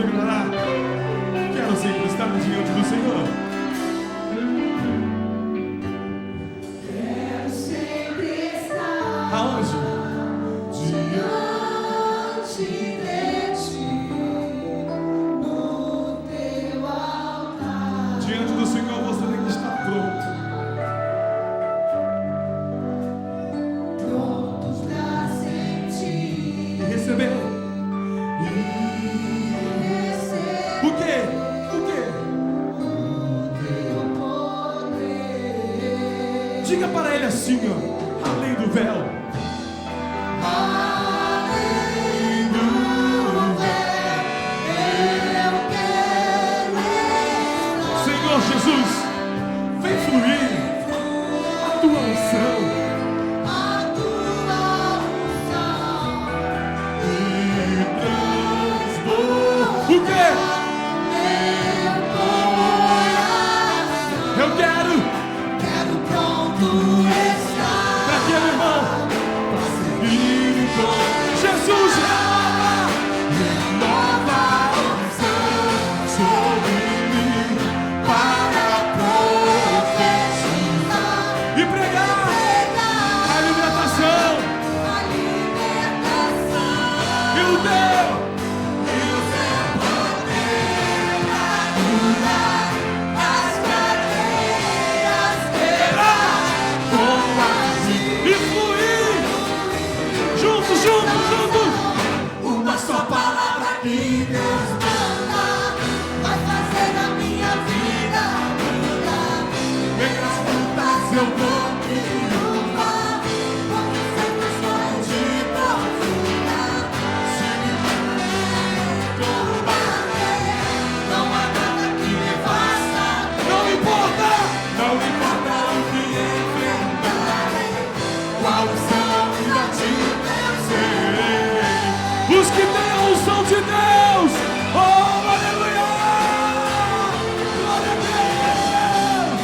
declarar: quero sempre estar diante do Senhor. Quero sempre estar Aonde? diante de ti, no teu altar. Diante do Senhor você tem que estar pronto. Prontos pra sentir E receber. O quê? O quê? teu poder. Diga para ele assim, ó, além do véu. Além do véu, eu quero estar. Senhor Jesus, vem fluir a tua unção. A tua unção E transborda. O quê? meu coração. Eu quero. Quero pronto estar. Para quê, meu irmão? Jesus, renova a unção sobre mim para Profetizar e pregar a libertação a libertação e o teu. e o seu poder pra curar as cadeias, quebrar, E fluir juntos, juntos, juntos. uma só palavra que Deus manda vai fazer a minha vida mudar. Vem as frutas eu vou. Triunfar, porque sempre estou de profunda. Se me combater, não há nada que me faça. Não importa Não importa o que enfrentarei, qual unção ainda te vencerei. os que têm a unção de Deus. Oh, aleluia! Glória a Deus!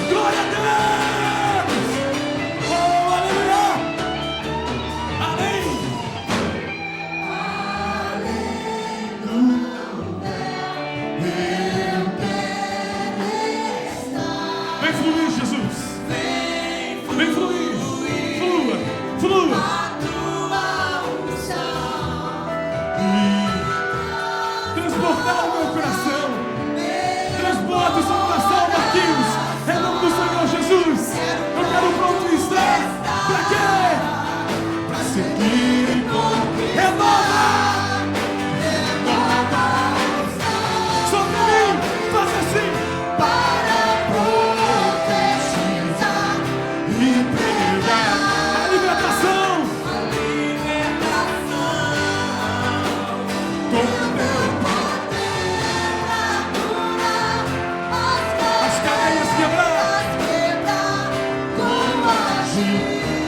Glória a Deus! Oh, aleluia! Amém! Vem fluir, Jesus! Vem fluir! Flua! Flua! A tua unção Transportar o meu coração! Transporta o seu coração, Marquinhos! Em nome do Senhor Jesus! Eu quero pronto estar! Pra quê? Pra seguir e cumprir! Renova! Sobre mim! Faz assim! para profetizar E pregar a libertação! a libertação. Com o teu as cadeias quebrar!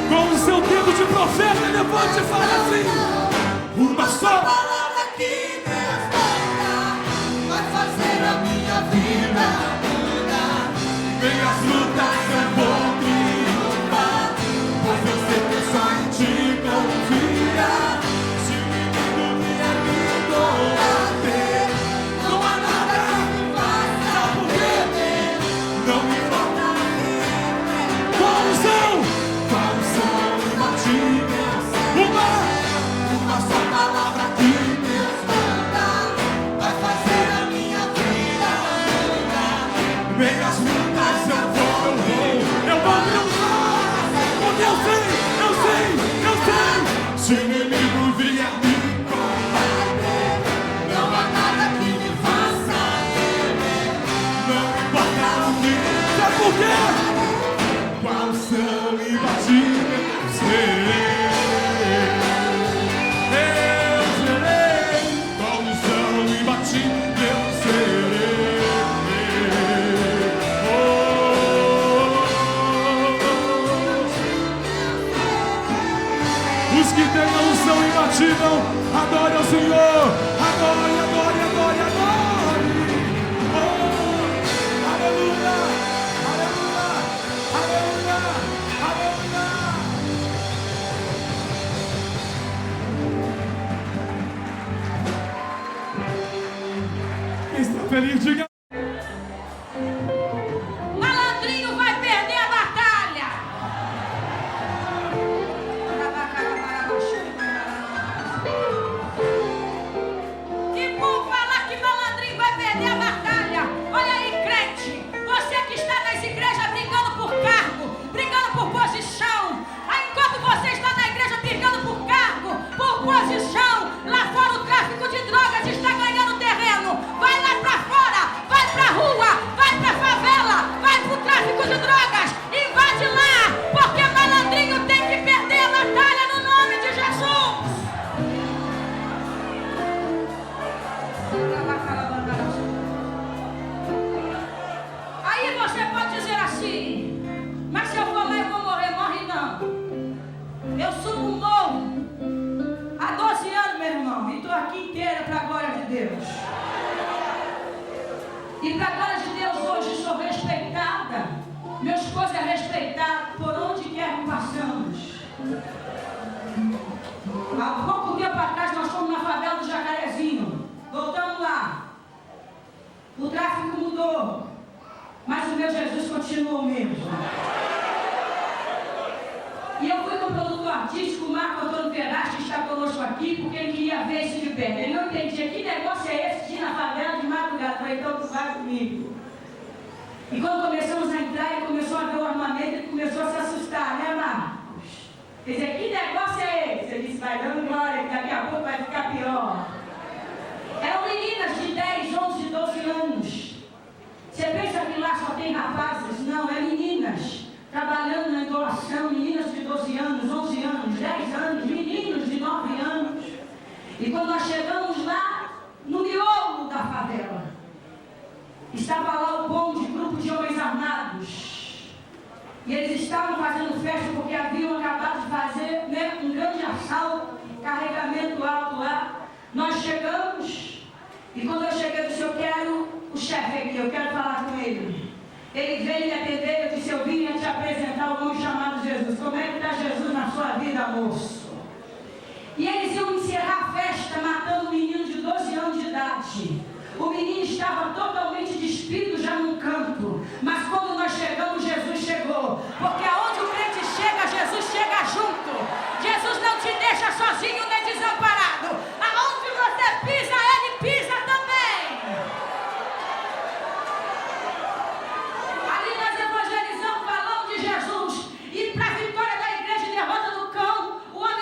Com o seu dedo de profeta, levante e fale assim: uma só Palavra que Deus vai fazer a minha vida mudar. vem as lutas, eu vou triunfar, pois eu sei que só em ti confiar. Se o inimigo vier me combater, não há nada que faça por quê? Não me importa qual unção e batimento. Uma só palavra que Deus manda vai fazer a minha vida mudar. vem as lutas, eu vou feliz, diga. Malandrinho vai perder a batalha. E por falar que malandrinho vai perder a batalha, olha aí, crente, você que está nas igrejas brigando por cargo, brigando por posição, aí enquanto você está na igreja brigando por cargo, por posição, lá fora o tráfico de drogas está ganhando terreno. Vai lá pra fora, vai pra rua, vai pra favela, vai pro tráfico de drogas, invade lá, porque malandrinho tem que perder a batalha no nome de Jesus. Aí você pode dizer assim, mas se eu for lá eu vou morrer. Morre não. Eu subo um morro há 12 anos, meu irmão, e estou aqui inteira para a glória de Deus. E para a glória de Deus hoje sou respeitada. Meu esposo é respeitado por onde quer que passamos. Há pouco tempo atrás nós fomos na favela do Jacarezinho. Voltamos lá. O tráfico mudou, mas o meu Jesus continuou o mesmo. E eu fui com o produtor artístico, o Marco Antônio Ferraz, que está conosco aqui, porque ele queria ver isso de perto. Ele não entendia que negócio é esse de ir na favela de madrugada. Eu falei, então tu vai comigo. E quando começamos a entrar, ele começou a ver o armamento e começou a se assustar, né, Marcos? Quer dizer, que negócio é esse? Ele disse, vai dando glória, que daqui a pouco vai ficar pior. Eram meninas de 10, 11, 12 anos. Você pensa que lá só tem rapazes? Não, é meninas. Trabalhando na doação, meninas de 12 anos, 11 anos, 10 anos, meninos de 9 anos. E quando nós chegamos lá, no miolo da favela, estava lá o bonde, grupo de homens armados. E eles estavam fazendo festa porque haviam acabado de fazer, né, um grande assalto, carregamento alto lá. Nós chegamos, e quando eu cheguei, eu disse, eu quero o chefe aqui, eu quero falar com ele. Ele veio me atender, eu disse, eu vim te apresentar o nome chamado Jesus. Como é que está Jesus na sua vida, moço? E eles iam encerrar a festa matando um menino de 12 anos de idade. O menino estava totalmente despido já num canto. Mas quando nós chegamos, Jesus chegou. Porque aonde o crente chega, Jesus chega junto. Jesus não te deixa sozinho nem desamparado. Aonde você pisa, Ele pisa também. Ali nós evangelizamos, falamos de Jesus. E para a vitória da igreja e derrota do cão, o homem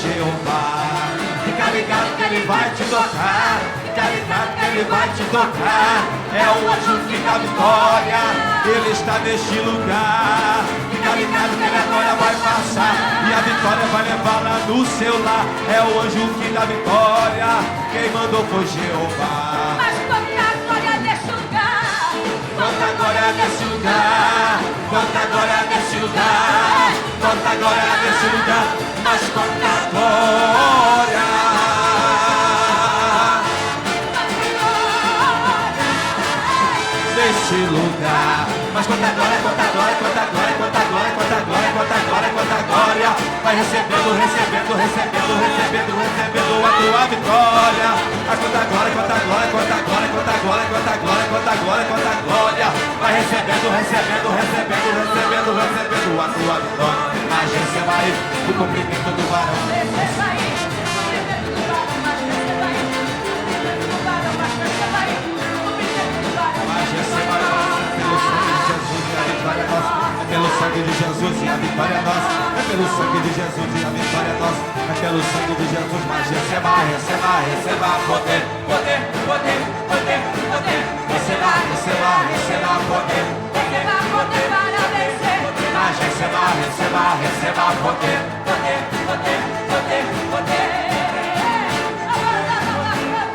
Jeová. Fica ligado que Ele vai te tocar. Fica ligado que Ele vai te tocar. É o anjo que dá vitória. Ele está neste lugar. Fica ligado que a glória vai passar e a vitória vai levá-la no seu lar. É o anjo que dá vitória. Quem mandou foi Jeová. Mas quanta glória nesse lugar. Quanta glória nesse lugar. Quanta glória nesse lugar. Quanta glória nesse lugar. Mas quanta glória nesse lugar. Mas quanta glória, quanta glória, quanta glória, quanta glória, quanta glória, quanta glória, quanta glória. Vai recebendo, recebendo, recebendo, recebendo, recebendo a tua vitória. Mas quanta glória, quanta glória, quanta glória, quanta glória, quanta glória, quanta glória, quanta glória. Vai recebendo, recebendo, recebendo, recebendo, recebendo a tua vitória. Mas receba aí o cumprimento do varão. Receba aí o cumprimento do varão. Mas receba aí o cumprimento do varão. Mas receba aí o cumprimento do varão. Mas receba aí pelo sangue de Jesus e a vitória é nossa. É pelo sangue de Jesus e a vitória é nossa. É pelo sangue de Jesus. Mas receba, receba, receba poder, poder, poder, poder, poder. Receba, receba, receba poder, Receba poder para vencer. mas receba, receba, receba poder, poder, poder, poder, poder.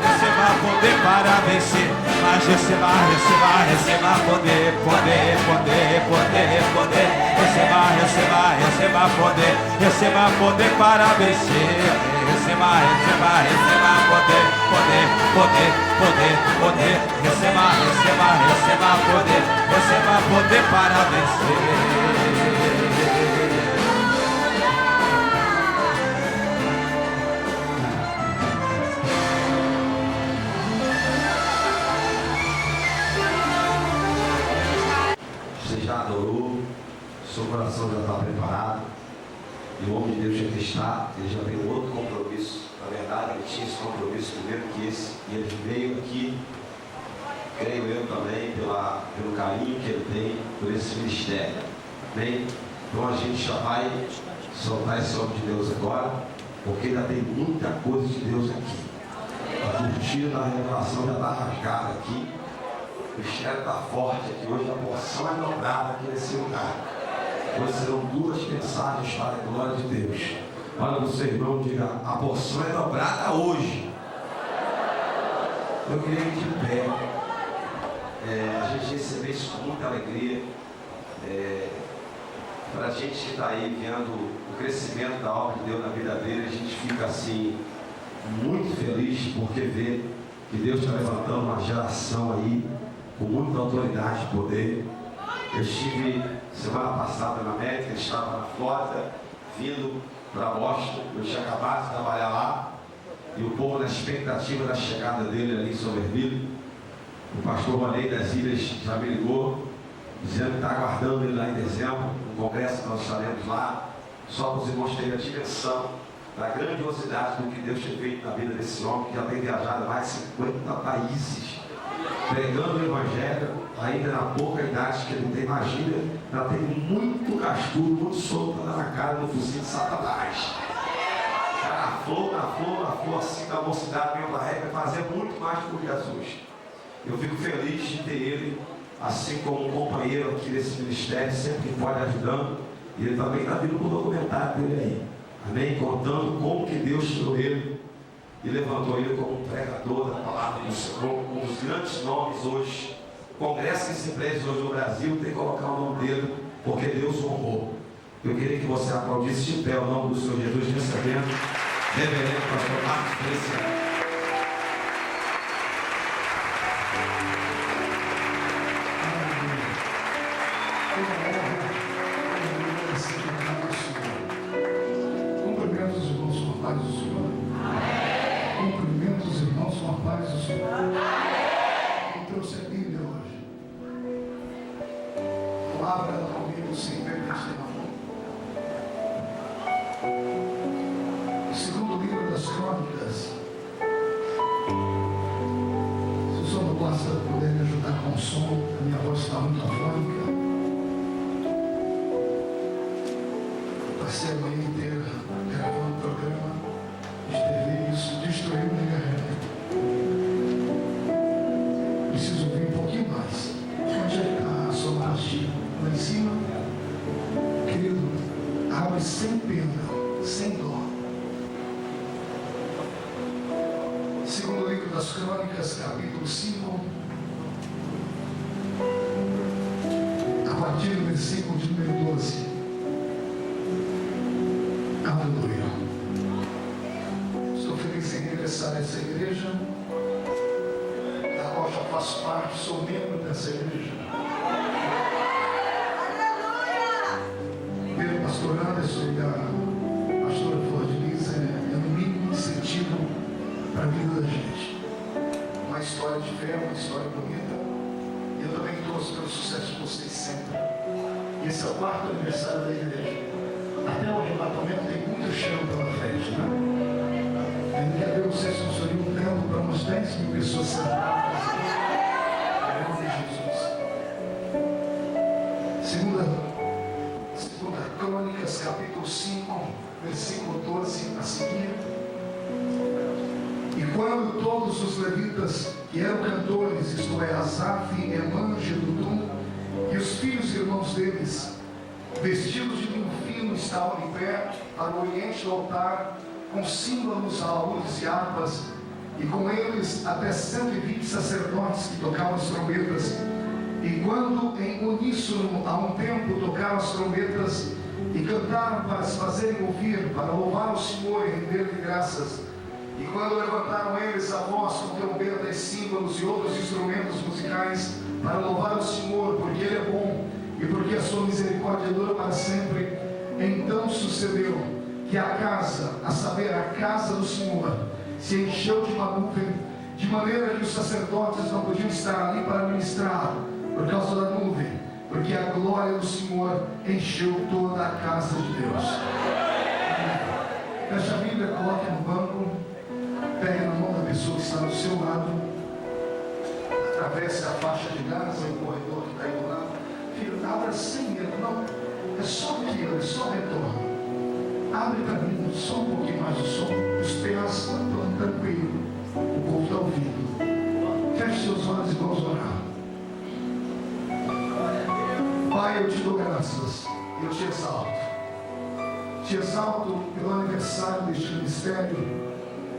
Receba poder para vencer. Mas receba, receba, receba poder, poder, poder, poder, poder. Receba, receba, receba poder, receba poder para vencer. Receba, receba, receba poder, poder, poder, poder, poder. Receba, receba, receba poder, receba poder para vencer. Já adorou, seu coração já está preparado, e o homem de Deus já está, ele já tem um outro compromisso. Na verdade, ele tinha esse compromisso primeiro que esse, e ele veio aqui, creio eu também, pelo carinho que ele tem por esse ministério. Bem, então a gente já vai soltar esse homem de Deus agora, porque ainda tem muita coisa de Deus aqui. A cortina da revelação já está rasgada aqui. O mistério está forte aqui. Hoje a porção é dobrada aqui nesse lugar. Hoje serão duas mensagens para a glória de Deus. Olha no seu irmão e diga: a porção é dobrada hoje. Eu queria ir de pé. A gente receber isso com muita alegria. Para a gente que está aí vendo o crescimento da obra de Deus na vida dele, a gente fica assim muito feliz porque vê que Deus está levantando uma geração aí com muita autoridade e poder. Eu estive semana passada na América, ele estava na Flórida, vindo para Boston. Eu tinha acabado de trabalhar lá e o povo na expectativa da chegada dele ali em Somerville. O pastor Ronei das Ilhas já me ligou, dizendo que está aguardando ele lá em dezembro, no congresso que nós estaremos lá, só para os irmãos terem a dimensão da grandiosidade do que Deus tem feito na vida desse homem, que já tem viajado a mais de 50 países, pregando o Evangelho, ainda na pouca idade que ele tem. Imagina, já tem muito cascudo, muito solto para dar na cara no focinho de Satanás. Cara, na flor, assim, da mocidade, mesmo da regra, fazer muito mais por Jesus. Eu fico feliz de ter ele, assim como um companheiro aqui desse ministério, sempre que pode ajudando. E ele também está vindo com o documentário dele aí. Amém? Contando como que Deus tirou ele e levantou ele como um pregador da palavra do Senhor, um dos grandes nomes hoje. O congresso que se preze hoje no Brasil tem que colocar o nome dele, porque Deus honrou. Eu queria que você aplaudisse de pé o nome do Senhor Jesus, recebendo reverendo pastor Marcos Preciado. Cumprimento os irmãos com a paz do Senhor. Cumprimento os irmãos com a paz do Senhor. Eu trouxe a Bíblia hoje. Palavra ela comigo sem perder na mão. Segundo livro das Crônicas. Se o senhor não possa poder me ajudar com o som, a minha voz está muito afônica. Passei a manhã inteira gravando o programa. em cima. Querido, abre sem pena, sem dó. Segundo livro das Crônicas, capítulo 5, a partir do versículo de número 12. Aleluia. Estou feliz em regressar a essa igreja, da qual já faço parte, sou membro dessa igreja. Aleluia! O pastor Anderson e a pastora Flor de Liz é no mínimo incentivo para a vida da gente. Uma história de fé, uma história bonita. E eu também torço pelo sucesso de vocês sempre. E esse é o 4º aniversário da igreja. Até o arrebatamento tem muito chão pela frente, né? Ainda que Deus se construiu um templo para umas 10 mil pessoas sentadas. Em nome de Jesus. Segunda Crônicas, capítulo 5, versículo 12 a seguir. E quando todos os levitas, que eram cantores, isto é, Asaf, Emã, Jedutum, e os filhos e irmãos deles, vestidos de linho fino, estavam em pé para o oriente do altar, com símbolos, alaúdes e harpas, e com eles até 120 sacerdotes que tocavam as trombetas. E quando em uníssono a um tempo tocaram as trombetas e cantaram para se fazerem ouvir, para louvar o Senhor e render-lhe graças, e quando levantaram eles a voz com trombetas, símbolos e outros instrumentos musicais para louvar o Senhor, porque Ele é bom e porque a sua misericórdia dura para sempre, então sucedeu que a casa, a saber, a casa do Senhor, se encheu de uma nuvem, de maneira que os sacerdotes não podiam estar ali para ministrar, por causa da nuvem, porque a glória do Senhor encheu toda a casa de Deus. Feche a Bíblia, coloque no banco, pegue na mão da pessoa que está do seu lado, atravesse a faixa de gás, o corredor que está aí do lado. Filho, abra sem medo, não, é só aquilo, é só retorno. Abre para mim só um pouquinho mais o som, os pés estão tranquilos, o povo está ouvindo. Feche seus olhos e vamos orar. Pai, eu te dou graças, eu te exalto. Te exalto pelo aniversário deste ministério,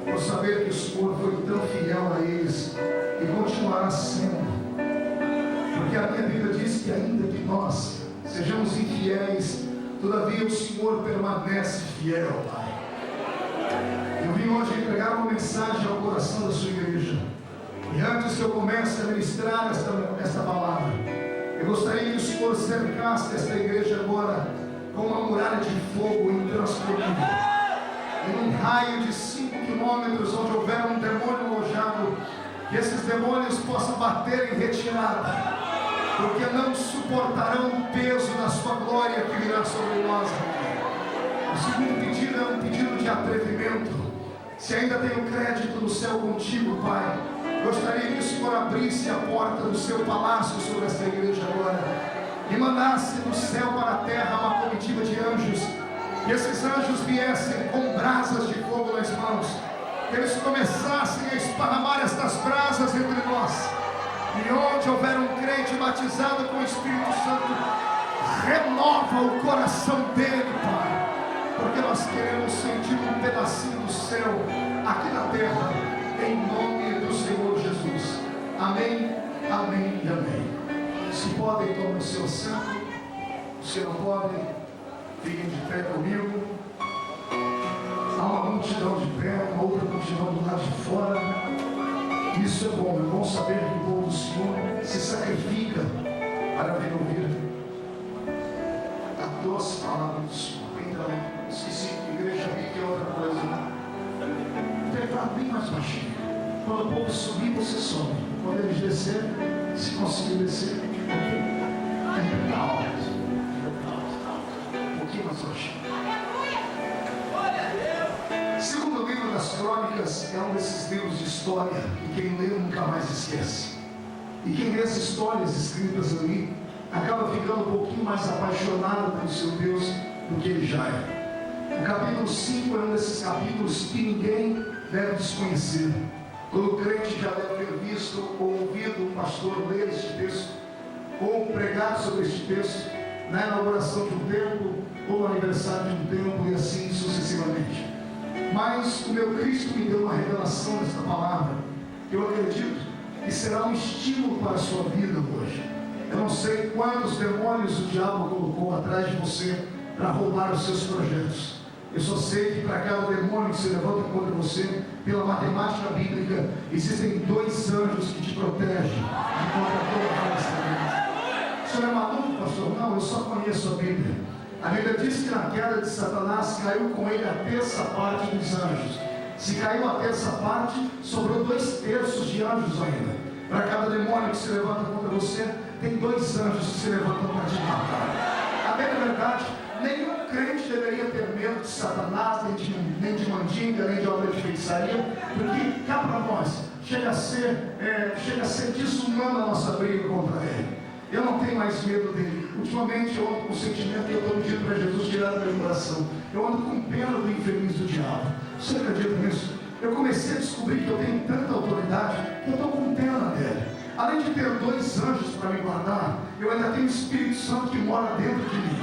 por saber que o Senhor foi tão fiel a eles e continuará sendo. Porque a minha Bíblia diz que ainda que nós sejamos infiéis, todavia o Senhor permanece fiel, Pai. Eu vim hoje entregar uma mensagem ao coração da sua igreja. E antes que eu comece a ministrar esta palavra, eu gostaria que o Senhor cercasse esta igreja agora com uma muralha de fogo intransponível. Em um raio de 5 quilômetros, onde houver um demônio alojado, que esses demônios possam bater em retirada, porque não suportarão o peso da sua glória que virá sobre nós. O segundo pedido é um pedido de atrevimento. Se ainda tenho crédito no céu contigo, Pai, gostaria que o Senhor abrisse a porta do seu palácio sobre esta igreja agora e mandasse do céu para a terra uma comitiva de anjos, que esses anjos viessem com brasas de fogo nas mãos, que eles começassem a esparramar estas brasas entre nós. E onde houver um crente batizado com o Espírito Santo, renova o coração dele, Pai, porque nós queremos sentir um pedacinho do céu aqui na terra, em nome do Senhor Jesus. Amém, amém e amém. Se podem, tomem o seu assento. Se não podem, fiquem de pé comigo. Há uma multidão de pé, uma outra multidão do lado de fora. Isso é bom saber que o povo do Senhor se sacrifica para vir ouvir a doce palavra do Senhor. Então, esqueci, igreja aqui é outra coisa, né? Prepara bem mais baixinho. Quando o povo subir, você sobe. Quando eles descerem, se conseguir descer, é alto. Um pouquinho mais baixinho. Segundo livro das Crônicas é um desses livros de história que quem lê nunca mais esquece. E quem lê as histórias escritas ali acaba ficando um pouquinho mais apaixonado pelo seu Deus do que ele já é. O capítulo 5 é um desses capítulos que ninguém deve desconhecer. Todo crente já deve ter visto ou ouvido um pastor ler este texto ou pregar sobre este texto, na inauguração de um templo, ou no aniversário de um templo, e assim sucessivamente. Mas o meu Cristo me deu uma revelação desta palavra, que eu acredito que será um estímulo para a sua vida hoje. Eu não sei quantos demônios o diabo colocou atrás de você para roubar os seus projetos. Eu só sei que para cada demônio que se levanta contra você, pela matemática bíblica, existem 2 anjos que te protegem de contra toda a O senhor é maluco, pastor? Não, eu só conheço a Bíblia. A Bíblia diz que na queda de Satanás caiu com ele a terça parte dos anjos. Se caiu a terça parte, sobrou 2/3 de anjos ainda. Para cada demônio que se levanta contra você, tem 2 anjos que se levantam para te matar. A bem da verdade, nenhum crente deveria ter medo de Satanás, nem de mandinga, nem de obra de feitiçaria, porque cá para nós chega a ser desumana a nossa briga contra ele. Eu não tenho mais medo dele. Ultimamente eu ando com o sentimento que eu estou pedindo para Jesus tirar do meu coração. Eu ando com pena do infeliz do diabo. Você acredita nisso? Eu comecei a descobrir que eu tenho tanta autoridade que eu estou com pena dele. Além de ter 2 anjos para me guardar, eu ainda tenho o Espírito Santo que mora dentro de mim.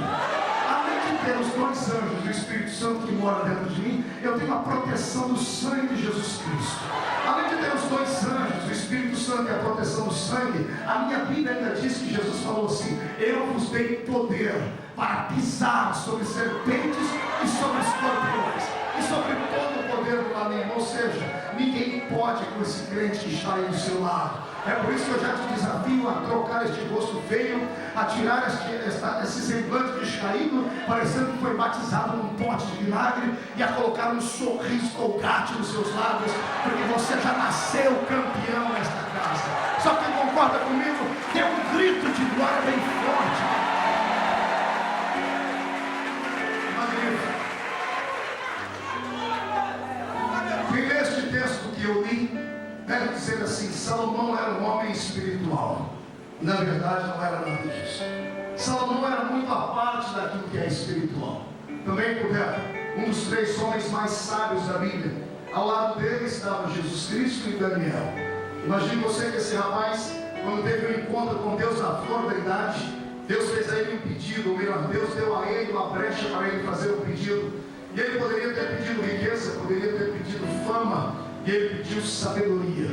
Além de ter os 2 anjos e o Espírito Santo que mora dentro de mim, eu tenho a proteção do sangue de Jesus Cristo. Além de ter os 2 anjos, o Espírito Santo e a proteção do sangue, a minha Bíblia ainda diz que Jesus falou assim: eu vos dei poder para pisar sobre serpentes e sobre escorpiões e sobre todo o poder do maligno. Ou seja, ninguém pode com esse crente que está aí do seu lado. É por isso que eu já te desafio a trocar este rosto feio, a tirar esse semblante descaído, parecendo que foi batizado num pote de vinagre, e a colocar um sorriso colgate nos seus lábios, porque você já nasceu campeão nesta casa. Só quem concorda comigo, dê um grito de glória bem forte. Magnífico. E neste texto que eu li, deve dizer assim: Salomão era um homem espiritual. Na verdade não era nada disso. Salomão era muito à parte daquilo que é espiritual. Também puder, um dos 3 homens mais sábios da Bíblia, ao lado dele estava Jesus Cristo e Daniel. Imagine você que esse rapaz, quando teve um encontro com Deus na flor da idade, Deus fez a ele um pedido, ou melhor, Deus deu a ele uma brecha para ele fazer um pedido. E ele poderia ter pedido riqueza, poderia ter pedido fama, e ele pediu sabedoria.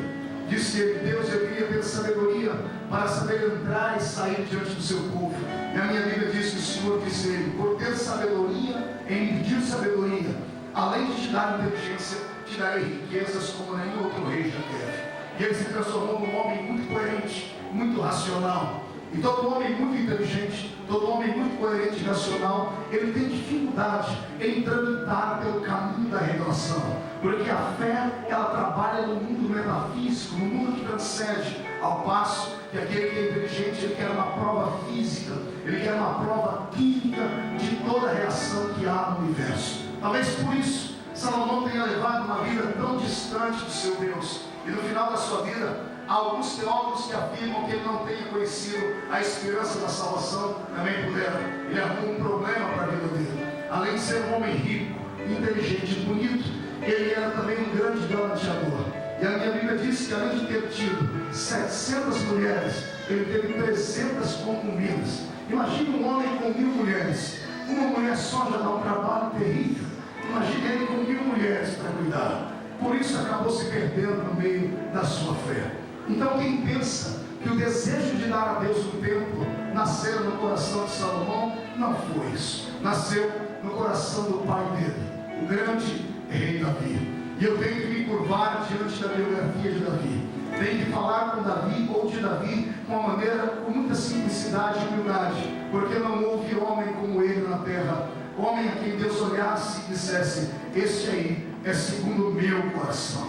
Disse ele: Deus, eu queria ter sabedoria para saber entrar e sair diante do seu povo. E a minha Bíblia diz que o Senhor disse a ele: por ter sabedoria, em pedir sabedoria, além de te dar inteligência, te darei riquezas como nenhum outro rei já teve. E ele se transformou num homem muito coerente, muito racional. E todo homem muito inteligente, todo homem muito coerente e racional, ele tem dificuldade em transitar pelo caminho da revelação. Porque a fé, ela trabalha no mundo metafísico, no mundo que transcende, ao passo que aquele que é inteligente, ele quer uma prova física, ele quer uma prova química de toda a reação que há no universo. Talvez por isso, Salomão tenha levado uma vida tão distante do seu Deus. E no final da sua vida, há alguns teólogos que afirmam que ele não tenha conhecido a esperança da salvação. Também puderam. Ele arrumou um problema para a vida dele. Além de ser um homem rico, inteligente e bonito, ele era também um grande galanteador. E a minha Bíblia diz que além de ter tido 700 mulheres, ele teve 300 concubinas. Imagine um homem com 1000 mulheres. Uma mulher só já dá um trabalho terrível. Imagine ele com 1000 mulheres para cuidar. Por isso acabou se perdendo no meio da sua fé. Então quem pensa que o desejo de dar a Deus um templo nasceu no coração de Salomão, não foi isso. Nasceu no coração do pai dele, o grande rei Davi. E eu tenho que me curvar diante da biografia de Davi. Tenho que falar com Davi ou de Davi com uma maneira, com muita simplicidade e humildade, porque não houve homem como ele na terra. Homem a quem Deus olhasse e dissesse: este aí é segundo o meu coração.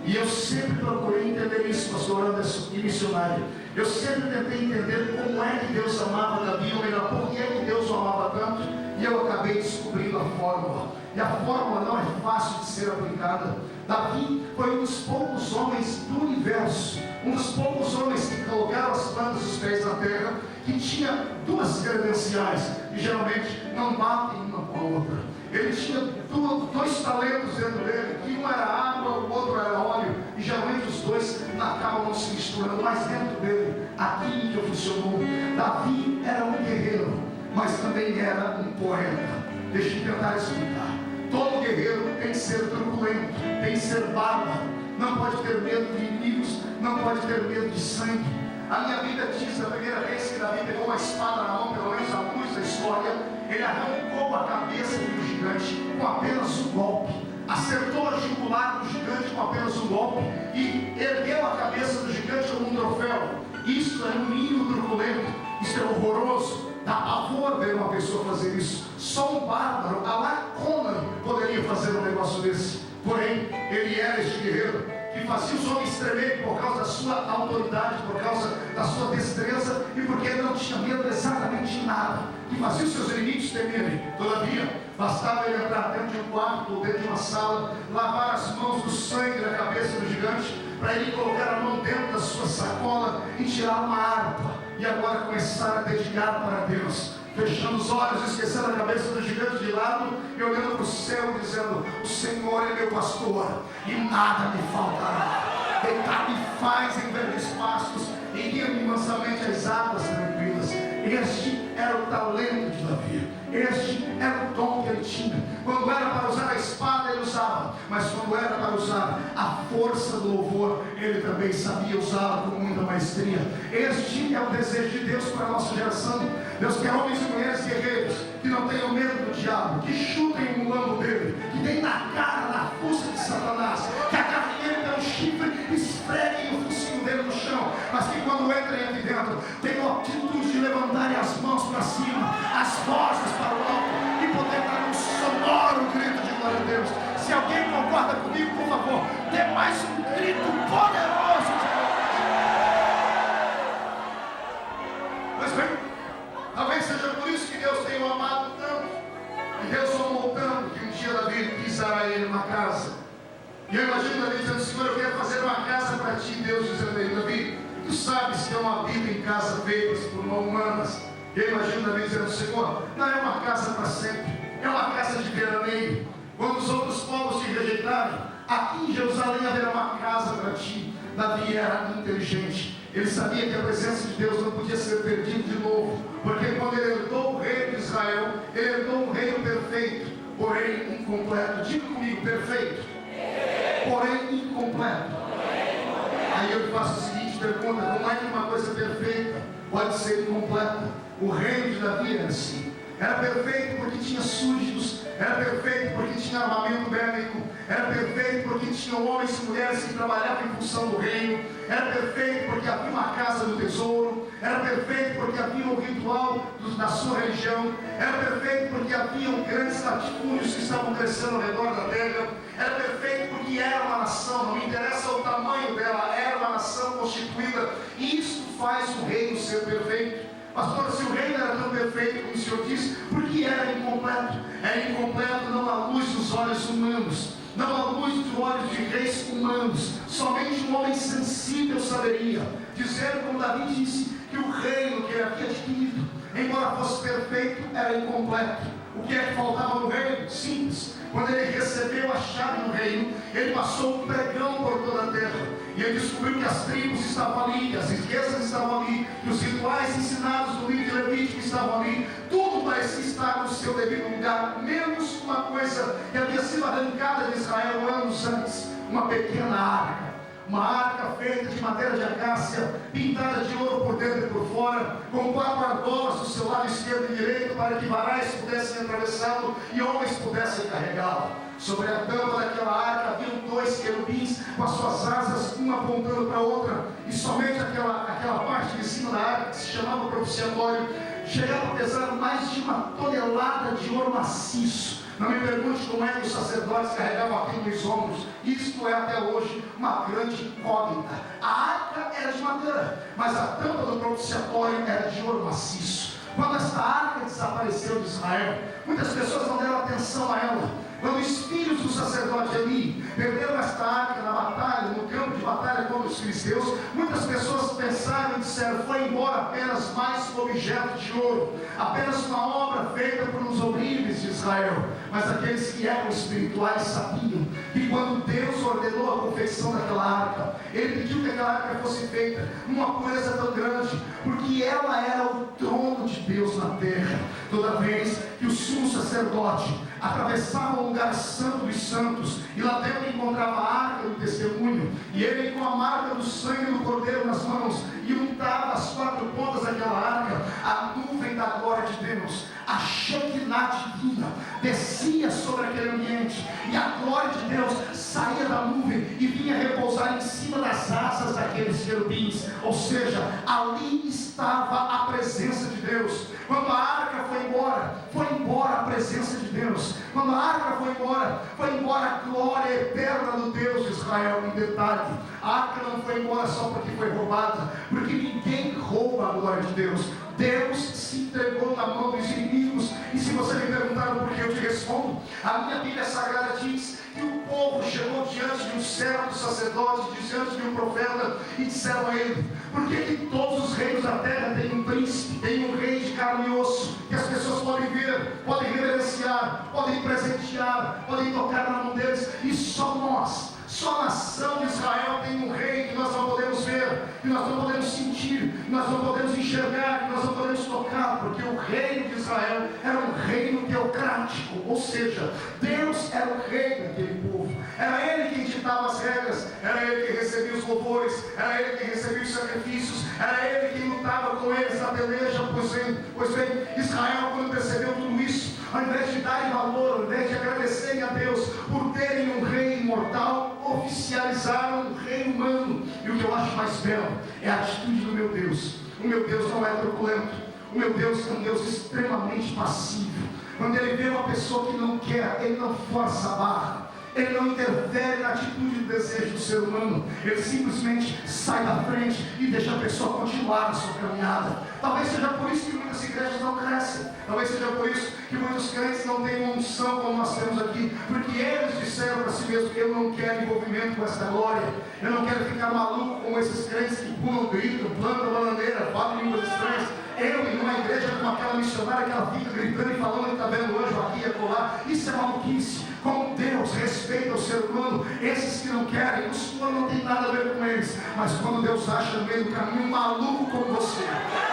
E eu sempre procurei entender isso, pastor Anderson e missionário. Eu sempre tentei entender como é que Deus amava Davi, ou melhor, por que é que Deus o amava tanto, e eu acabei descobrindo a fórmula. E a fórmula não é fácil de ser aplicada. Davi foi um dos poucos homens do universo, um dos poucos homens que colocaram as plantas dos pés na terra, que tinha 2 credenciais, e geralmente não batem uma com a outra. Ele tinha 2 talentos dentro dele, que um era água, o outro era óleo, e geralmente os 2 acabam não se misturando, mas dentro dele a química funcionou. Davi era um guerreiro, mas também era um poeta. Deixa eu tentar explicar. Todo guerreiro tem que ser truculento, tem que ser bárbaro, não pode ter medo de inimigos, não pode ter medo de sangue. A minha Bíblia diz, da primeira vez que Davi pegou uma espada na mão, pelo menos alguns da história, ele arrancou a cabeça do gigante com apenas um golpe, acertou a jugular do gigante com apenas um golpe e ergueu a cabeça do gigante como um troféu. Isso é um mínimo truculento, isso é horroroso, dá pavor ver uma pessoa fazer isso. Só um bárbaro, Alá Conan, poderia fazer um negócio desse. Porém, ele era este guerreiro que fazia os homens tremerem por causa da sua autoridade, por causa da sua destreza e porque ele não tinha medo exatamente de nada, que fazia os seus inimigos temerem. Todavia, bastava ele entrar dentro de um quarto ou dentro de uma sala, lavar as mãos do sangue da cabeça do gigante, para ele colocar a mão dentro da sua sacola e tirar uma harpa e agora começar a dedicar para Deus, fechando os olhos, esquecendo a cabeça do gigante de lado e olhando para o céu e dizendo: o Senhor é meu pastor e nada me faltará. Deitar-me faz em verdes pastos e guia-me mansamente às águas tranquilas. Este era o talento de Davi, este era o dom que ele tinha. Quando era para usar a espada, ele usava, mas quando era para usar a força do louvor, ele também sabia usá-la com muita maestria. Este é o desejo de Deus para a nossa geração. Deus quer homens e mulheres guerreiros que não tenham medo do diabo, que chutem o mulambo dele, que deem na cara, na fuça de Satanás, que agarrem ele pelo chifre e esfreguem o focinho dele no chão, mas que quando entrem aqui dentro tenham a atitude de levantarem as mãos para cima, as vozes para o alto e poder dar um sonoro grito de glória a Deus. Se alguém concorda comigo, por favor, dê mais um grito poderoso de glória. Mas bem, talvez seja por isso que Deus tenha o amado tanto, que Deus o amou tanto, que um dia Davi quis dar a ele uma casa. E eu imagino Davi dizendo: Senhor, eu quero fazer uma casa para ti. Deus dizendo a ele: Davi, tu sabes que eu não habito em casa feitas por mãos humanas. E eu imagino Davi dizendo: Senhor, não é uma casa para sempre, é uma casa de veraneio. Quando os outros povos te rejeitarem, aqui em Jerusalém haverá uma casa para ti. Davi era inteligente. Ele sabia que a presença de Deus não podia ser perdida de novo, porque quando ele herdou o reino de Israel, ele herdou um reino perfeito, porém incompleto. Diga comigo: perfeito, porém incompleto. Aí eu faço a seguinte pergunta: como é que uma coisa perfeita pode ser incompleta? O reino de Davi era assim. Era perfeito porque tinha súditos, era perfeito porque tinha armamento bélico, era perfeito porque tinha homens e mulheres que trabalhavam em função do reino, era perfeito porque havia uma casa do tesouro, era perfeito porque havia um ritual da sua religião, era perfeito porque haviam grandes latifúndios que estavam crescendo ao redor da terra, era perfeito porque era uma nação, não me interessa o tamanho dela, era uma nação constituída, e isso faz o reino ser perfeito. Pastor, se o reino era tão perfeito como o Senhor disse, por que era incompleto? Era incompleto não à luz dos olhos humanos, não à luz dos olhos de reis humanos. Somente um homem sensível saberia dizer, como Davi disse, que o reino que ele havia adquirido, embora fosse perfeito, era incompleto. O que é que faltava no reino? Simples. Quando ele recebeu a chave do reino, ele passou um pregão por toda a terra. E ele descobriu que as tribos estavam ali, que as riquezas estavam ali, que os rituais ensinados no livro de Levítico estavam ali. Tudo parecia estar no seu devido lugar, menos uma coisa que havia sido arrancada de Israel anos antes: uma pequena arca. Uma arca feita de madeira de acácia, pintada de ouro por dentro e por fora, com 4 argolas do seu lado esquerdo e direito, para que varais pudessem atravessá-lo e homens pudessem carregá-lo. Sobre a tampa daquela arca haviam 2 querubins com as suas asas, uma apontando para a outra, e somente aquela parte de cima da arca, que se chamava propiciatório, chegava a pesar mais de 1 tonelada de ouro maciço. Não me pergunte como é que os sacerdotes carregavam aquilo nos ombros. Isto é até hoje uma grande incógnita. A arca era de madeira, mas a tampa do propiciatório era de ouro maciço. Quando esta arca desapareceu de Israel, muitas pessoas não deram atenção a ela. Quando os filhos do sacerdote Eli perderam esta arca na batalha, no campo de batalha contra os filisteus, muitas pessoas pensaram e disseram: foi embora apenas mais um objeto de ouro, apenas uma obra feita por uns ourives de Israel. Mas aqueles que eram espirituais sabiam que quando Deus ordenou a confecção daquela arca, Ele pediu que aquela arca fosse feita numa pureza tão grande, porque ela era o trono de Deus na terra. Toda vez que o sumo sacerdote atravessava o lugar santo dos santos, e lá dentro encontrava a arca do testemunho, e ele com a marca do sangue do cordeiro nas mãos, e untava as 4 pontas daquela arca, a nuvem da glória de Deus, a Shekinah divina, descia sobre aquele ambiente, e a glória de Deus saía da nuvem e vinha repousar em cima das asas daqueles querubins. Ou seja, ali estava a presença de Deus. Quando a arca foi embora a presença de Deus. Quando a arca foi embora a glória eterna do Deus de Israel. Em detalhe, a arca não foi embora só porque foi roubada, porque ninguém rouba a glória de Deus. Deus se entregou na mão dos inimigos. E se você me perguntar o porquê, eu te respondo. A minha Bíblia Sagrada diz que o povo chegou diante de um servo dos sacerdotes, diante de um profeta, e disseram a ele: por que todos os reinos da terra têm um príncipe, têm um rei de carne e osso, que as pessoas podem ver, podem reverenciar, podem presentear, podem tocar na mão deles, e só nós, só a nação de Israel tem um rei que nós não podemos ver, que nós não podemos sentir, que nós não podemos enxergar, que nós não podemos tocar, porque o reino de Israel era um reino teocrático, ou seja, Deus era o rei daquele povo, era ele quem ditava as regras, era ele quem recebia os louvores, era ele quem recebia os sacrifícios, era ele quem lutava com eles na peleja. Pois bem, Israel, quando percebeu tudo isso, ao invés de darem valor, ao invés de agradecerem a Deus por terem um rei imortal, oficializaram um rei humano. E o que eu acho mais belo é a atitude do meu Deus. O meu Deus não é truculento. O meu Deus é um Deus extremamente passivo. Quando ele vê uma pessoa que não quer, ele não força a barra, ele não interfere na atitude do desejo do ser humano, ele simplesmente sai da frente e deixa a pessoa continuar a sua caminhada. Talvez seja por isso que muitas igrejas não crescem, talvez seja por isso que muitos crentes não têm uma unção como nós temos aqui, porque eles disseram para si mesmos: eu não quero envolvimento com essa glória, eu não quero ficar maluco como esses crentes que pulam, gritam, plantam bananeira, falam línguas estranhas. Eu, em uma igreja como aquela missionária, que ela fica gritando e falando que está vendo anjo aqui e acolá, isso é maluquice. Como Deus respeita o ser humano, esses que não querem, o Senhor não tem nada a ver com eles. Mas quando Deus acha no meio do caminho um maluco como você,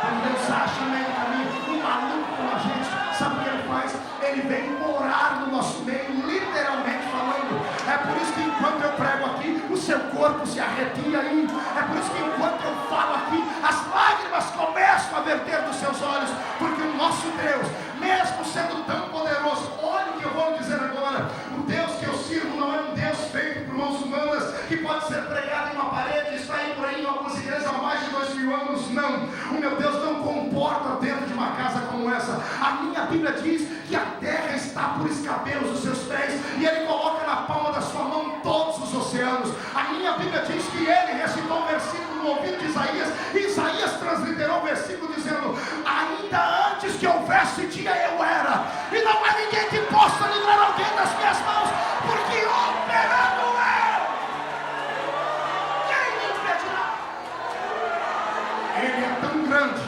quando Deus acha no meio do caminho um maluco como a gente, sabe o que ele faz? Ele vem morar no nosso meio, literalmente falando. É por isso que enquanto eu prego aqui, o seu corpo se arrepia aí. É por isso que enquanto eu falo aqui, as lágrimas começam a verter dos seus olhos, porque o nosso Deus, mesmo sendo tão poderoso, olha o que eu vou dizer agora, o Deus que eu sirvo não é um Deus feito por mãos humanas, que pode ser pregado em uma parede, está aí por aí em algumas igrejas há mais de 2000 anos, não. O meu Deus não comporta dentro de uma casa como essa. A minha Bíblia diz que a terra está por escabelos dos seus pés, e Ele coloca na palma da sua mão todos os oceanos. A minha Bíblia diz que Ele recitou um versículo no ouvido de Isaías, e Isaías transliterou o versículo dizendo: ainda antes que houvesse dia eu era, e não há ninguém que possa livrar alguém das minhas mãos, porque operando eu, quem me impedirá? Ele é tão grande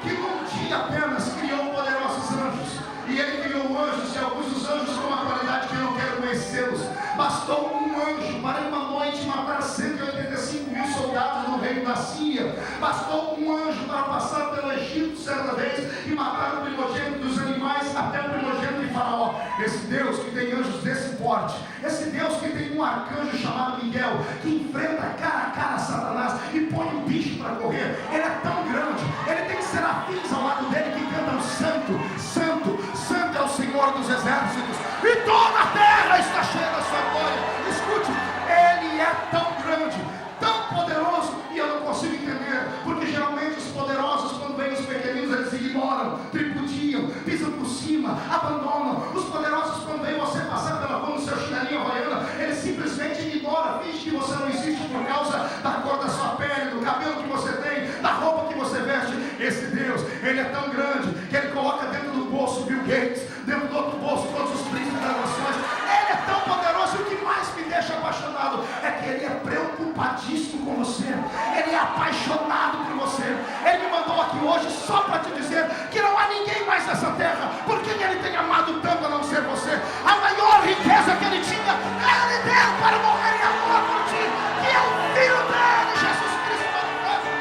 que num dia apenas criou poderosos anjos, e Ele criou anjos, e alguns dos anjos com uma qualidade que eu não quero conhecê-los. Bastou um anjo para em uma noite matar 185 mil soldados no reino da Síria. Bastou um anjo para passar pelo Egito certa vez e matar o primogênito dos animais, até o primogênito de Faraó. Esse Deus que tem anjos desse porte, esse Deus que tem um arcanjo chamado Miguel, que enfrenta cara a cara Satanás e põe um bicho para correr, Ele é tão grande, Ele tem serafins ao lado dele que cantam: santo, santo, santo é o Senhor dos exércitos, e toda a terra está cheia da sua glória. Escute, Ele é tão grande, tão poderoso, e eu não consigo entender, porque geralmente os poderosos, quando vêm os pequeninos, eles ignoram, tripudiam, pisam por cima, abandonam. Os poderosos, quando vêm você passar pela rua no seu chinelinho havaiana, eles simplesmente ignoram, finge que você não existe por causa da cor da sua pele, do cabelo que você tem, da roupa que você veste. Esse Deus, Ele é tão grande que Ele coloca dentro do bolso Bill Gates, dentro do outro bolso todos os príncipes das nações. Ele é tão poderoso, e o que mais me deixa apaixonado é que Ele é preocupadíssimo com você, Ele é apaixonado por você. Ele me mandou aqui hoje só para te dizer que não há ninguém mais nessa terra por quem Ele tem amado tanto a não ser você. A maior riqueza que Ele tinha, Ele deu para morrer em amor por ti, que é o Filho dele, Jesus Cristo manifesto.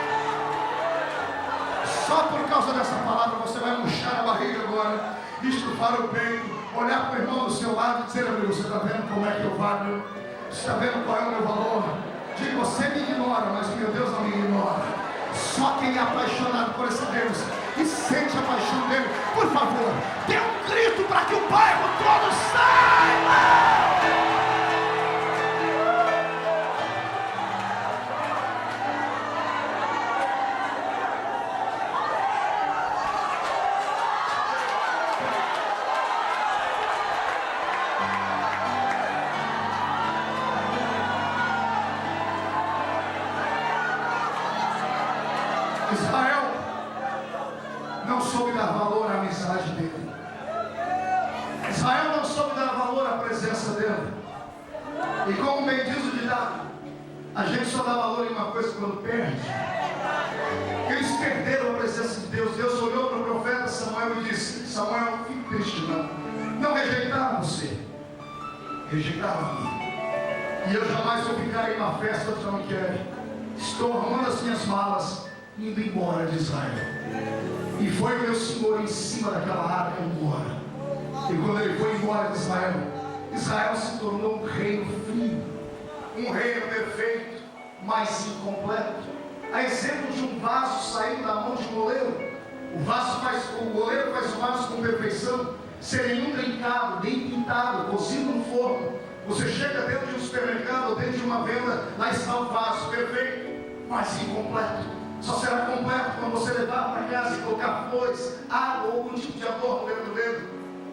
Só por causa dessa palavra você vai murchar a barriga agora. para o peito, olhar para o irmão do seu lado e dizer: amigo, você está vendo como é que eu valho? Você está vendo qual é o meu valor? Diga: você me ignora, mas meu Deus não me ignora. Só quem é apaixonado por esse Deus e sente a paixão dele, por favor, dê um grito para que o bairro todo saiba! Israel não soube dar valor à amizade dele. Israel não soube dar valor à presença dele. E como bem diz o ditado, a gente só dá valor em uma coisa quando perde. Eles perderam a presença de Deus. Deus olhou para o profeta Samuel e disse: Samuel, fique triste não rejeitaram você, rejeitaram a mim. E eu jamais vou ficar em uma festa onde não quero. Estou arrumando as minhas malas, indo embora de Israel. E foi o meu Senhor em cima daquela arca embora. E quando ele foi embora de Israel, Israel se tornou um reino frio, um reino perfeito, mas incompleto. A exemplo de um vaso saindo da mão de um oleiro. O oleiro faz o vaso com perfeição, sem nenhum trincado, nem pintado, cozido no forno. Você chega dentro de um supermercado ou dentro de uma venda, lá está o vaso perfeito, mas incompleto. Só será completo quando você levar para casa e colocar flores, água ou algum tipo de adorno dentro dele.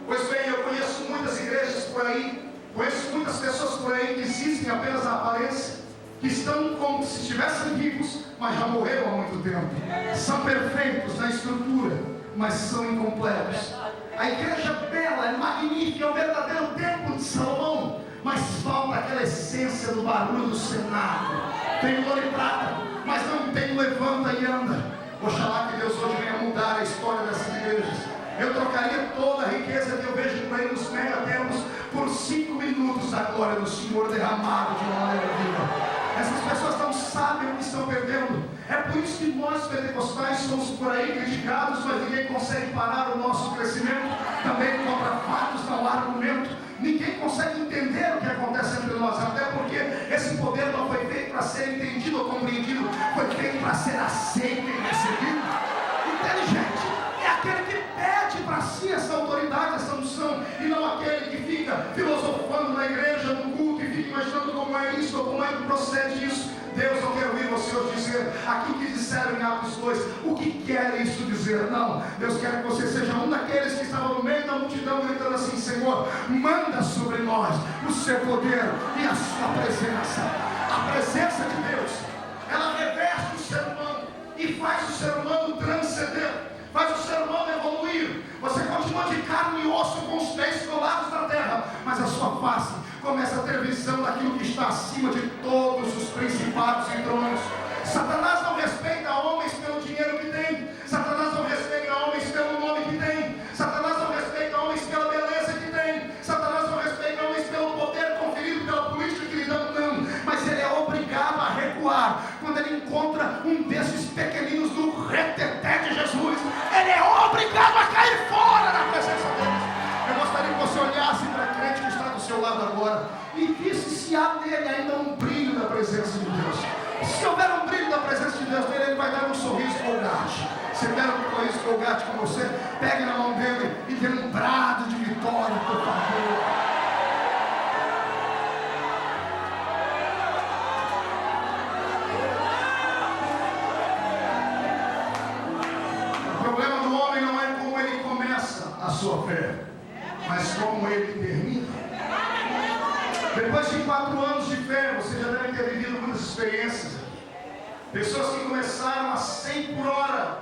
Pois bem, eu conheço muitas igrejas por aí, conheço muitas pessoas por aí que existem apenas na aparência, que estão como se estivessem vivos, mas já morreram há muito tempo. São perfeitos na estrutura, mas são incompletos. A igreja bela, é magnífica, é o verdadeiro templo de Salomão, mas falta aquela essência do barulho do cenário. Tem ouro e prata, mas não tem levanta e anda. Oxalá que Deus hoje venha mudar a história dessas igrejas. Eu trocaria toda a riqueza que eu vejo por aí nos megatemplos por 5 minutos da glória do Senhor derramado de uma maneira viva. Essas pessoas não sabem o que estão perdendo. É por isso que nós pentecostais somos por aí criticados, mas ninguém consegue parar o nosso crescimento. Também contra fatos não há argumento. Ninguém consegue entender o que acontece entre nós, até porque esse poder não foi feito para ser entendido ou compreendido, foi feito para ser aceito e recebido. Inteligente é aquele que pede para si essa autoridade, essa unção, e não aquele que fica filosofando na igreja, no culto, e fica imaginando como é isso ou como é que procede isso. Deus, eu quero ouvir você hoje dizer aquilo que disseram em Atos 2, o que quer isso dizer? Não, Deus quer que você seja um daqueles que estavam no meio da multidão gritando assim: Senhor, manda sobre nós o seu poder e a sua presença. A presença de Deus, ela reveste o ser humano e faz o ser humano transcender, faz o ser humano evoluir. Você continua de carne e osso com os pés colados na terra, mas a sua face começa a ter visão daquilo que está acima de todos os principados e tronos. Satanás não respeita homens pelo dinheiro que tem. Satanás não respeita homens pelo nome que tem. Satanás não respeita homens pela beleza que tem. Satanás não respeita homens pelo poder conferido pela política que lhe dão, não. Mas ele é obrigado a recuar quando ele encontra um desses pequeninos do reteté de Jesus. Ele é obrigado a cair fora da presença deles. Eu gostaria que você olhasse para a crente que está do seu lado agora e visse se há nele ainda um brilho da presença de Deus. Se houver um brilho da presença de Deus nele, ele vai dar um sorriso colgate. Se der um sorriso colgate com você, pegue na mão dele e dê um brado de vitória, por favor. O problema do homem não é como ele começa a sua fé, mas como ele termina. Depois de 4 anos de fé, você já deve ter vivido muitas experiências. Pessoas que começaram a 100 por hora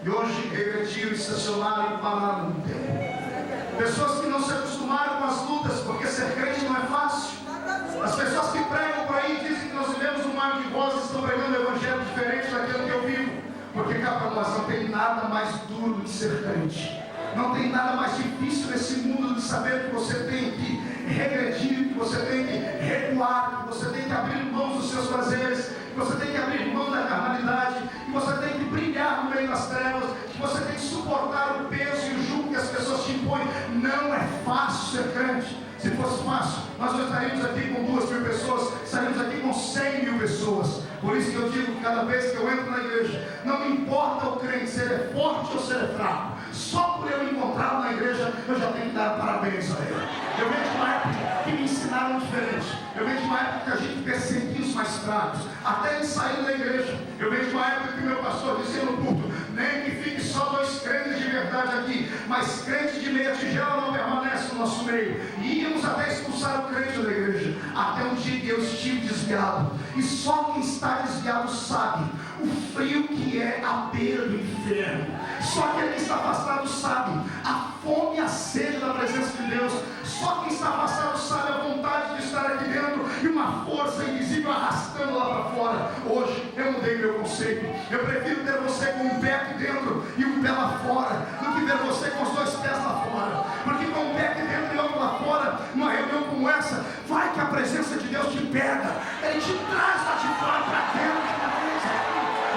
e hoje regrediram, estacionaram e pararam no tempo. Pessoas que não se acostumaram com as lutas, porque ser crente não é fácil. As pessoas que pregam por aí dizem que nós vivemos um mar de rosas, estão pregando um evangelho diferente daquele que eu vivo. Porque cá para nós não tem nada mais duro do que ser crente. Não tem nada mais difícil nesse mundo de saber que você tem que regredir, que você tem que recuar, que você tem que abrir mão dos seus prazeres, que você tem que abrir mão da carnalidade, que você tem que brilhar no meio das trevas, que você tem que suportar o peso e o jugo que as pessoas te impõem. fácil. Nós não estaríamos aqui com 2.000 pessoas, estaríamos aqui com 100.000 pessoas. Por isso que eu digo que cada vez que eu entro na igreja, não me importa o crente se ele é forte ou se ele é fraco. Só por eu encontrá-lo na igreja, eu já tenho que dar parabéns a ele. Eu venho de uma época que me ensinaram diferente. Eu venho de uma época que a gente perseguia os mais fracos, até eles saírem da igreja. Eu venho de uma época que meu pastor dizia no culto: nem que fique só 2 crentes de verdade aqui, mas crente de meia tigela não permanece no nosso meio. E íamos até expulsar o crente da igreja, até um dia que eu estive desviado. E só quem está desviado sabe o frio que é a beira do inferno. Só aquele que está afastado sabe a fome e a sede da presença de Deus. Só quem está afastado sabe a vontade de estar aqui dentro e uma força invisível arrastando lá para fora. Hoje eu mudei meu conceito. Eu prefiro ter você com um pé aqui dentro e um pé lá fora, do que ver você com os 2 pés lá fora. Porque com um pé aqui dentro e outro lá fora, numa reunião como essa, vai que a presença de Deus te pega, Ele te traz lá de fora para dentro.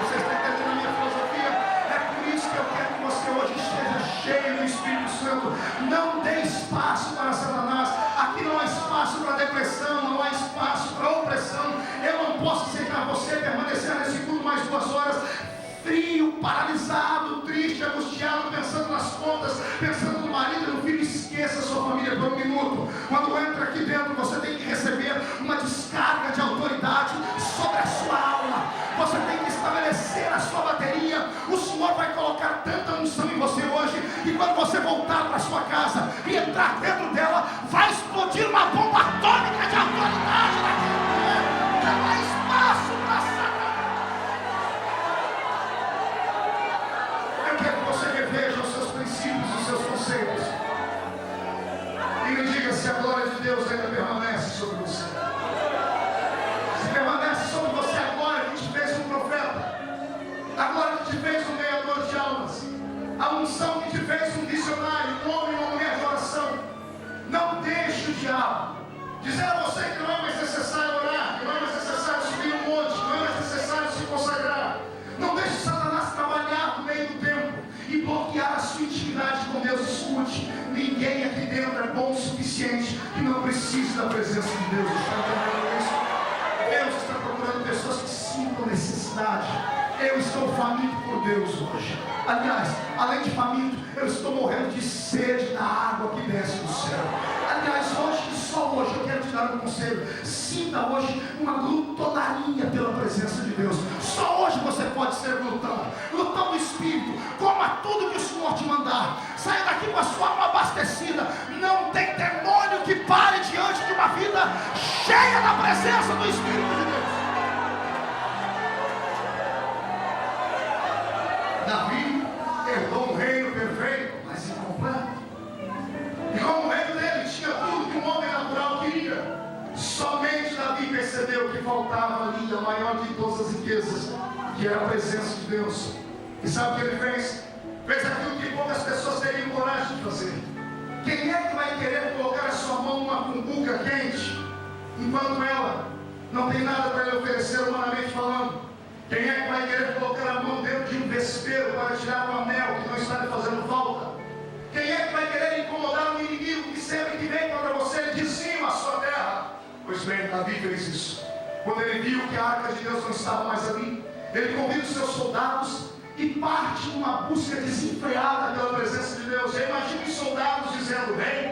Você está entendendo a minha filosofia? É por isso que eu quero que você hoje esteja cheio do Espírito Santo. Não dê espaço para Satanás. Aqui não há espaço para depressão, não há espaço para opressão. Eu não posso aceitar você permanecer nesse culto mais 2 horas frio, paralisado, triste, angustiado, pensando nas contas, pensando no marido e no filho. Esqueça a sua família por um minuto. Quando entra aqui dentro, você tem que receber uma descarga de autoridade sobre a sua alma. Você tem que estabelecer a sua bateria. O Senhor vai colocar tanta unção em você hoje, que quando você voltar para sua casa e entrar dentro dela, vai explodir uma bomba atômica de autoridade naquele lugar. Não há espaço para Satanás. Eu quero que você reveja os seus princípios, os seus conceitos, e me diga se a glória de Deus ainda permanece sobre você. Se permanece sobre você a glória que te fez um profeta, a glória que te fez um ganhador de almas, a unção que te fez um visionário, um homem e uma mulher de oração. Não deixe o diabo dizer a você que não é mais necessário orar, que não é mais necessário subir um monte, que não é mais necessário se consagrar. Não deixe Satanás trabalhar no meio do tempo e bloquear a sua intimidade com Deus. Escute, ninguém aqui dentro é bom o suficiente que não precise da presença de Deus. Está entendendo isso? Deus está procurando pessoas que sintam necessidade. Eu estou faminto por Deus hoje. Aliás, além de faminto, eu estou morrendo de sede da água que desce do céu. Aliás, hoje, só hoje, eu quero te dar um conselho. Sinta hoje uma glutonaria pela presença de Deus. Só hoje você pode ser glutão. Glutão do Espírito. Coma tudo que o Senhor te mandar. Saia daqui com a sua alma abastecida. Não tem demônio que pare diante de uma vida cheia da presença do Espírito de Deus. Davi herdou um reino perfeito, mas incompleto. E como o reino dele tinha tudo que um homem natural queria, somente Davi percebeu que faltava ali a maior de todas as riquezas, que era a presença de Deus. E sabe o que ele fez? Fez aquilo que poucas pessoas teriam coragem de fazer. Quem é que vai querer colocar a sua mão numa cumbuca quente, enquanto ela não tem nada para lhe oferecer humanamente falando? Quem é que vai querer colocar a mão dentro de um vespeiro para tirar um anel que não está lhe fazendo falta? Quem é que vai querer incomodar um inimigo que sempre que vem contra você, ele dizima a sua terra? Pois bem, Davi fez isso. Quando ele viu que a arca de Deus não estava mais ali, ele convida os seus soldados e parte numa busca desenfreada pela presença de Deus. Já imagina os soldados dizendo: rei,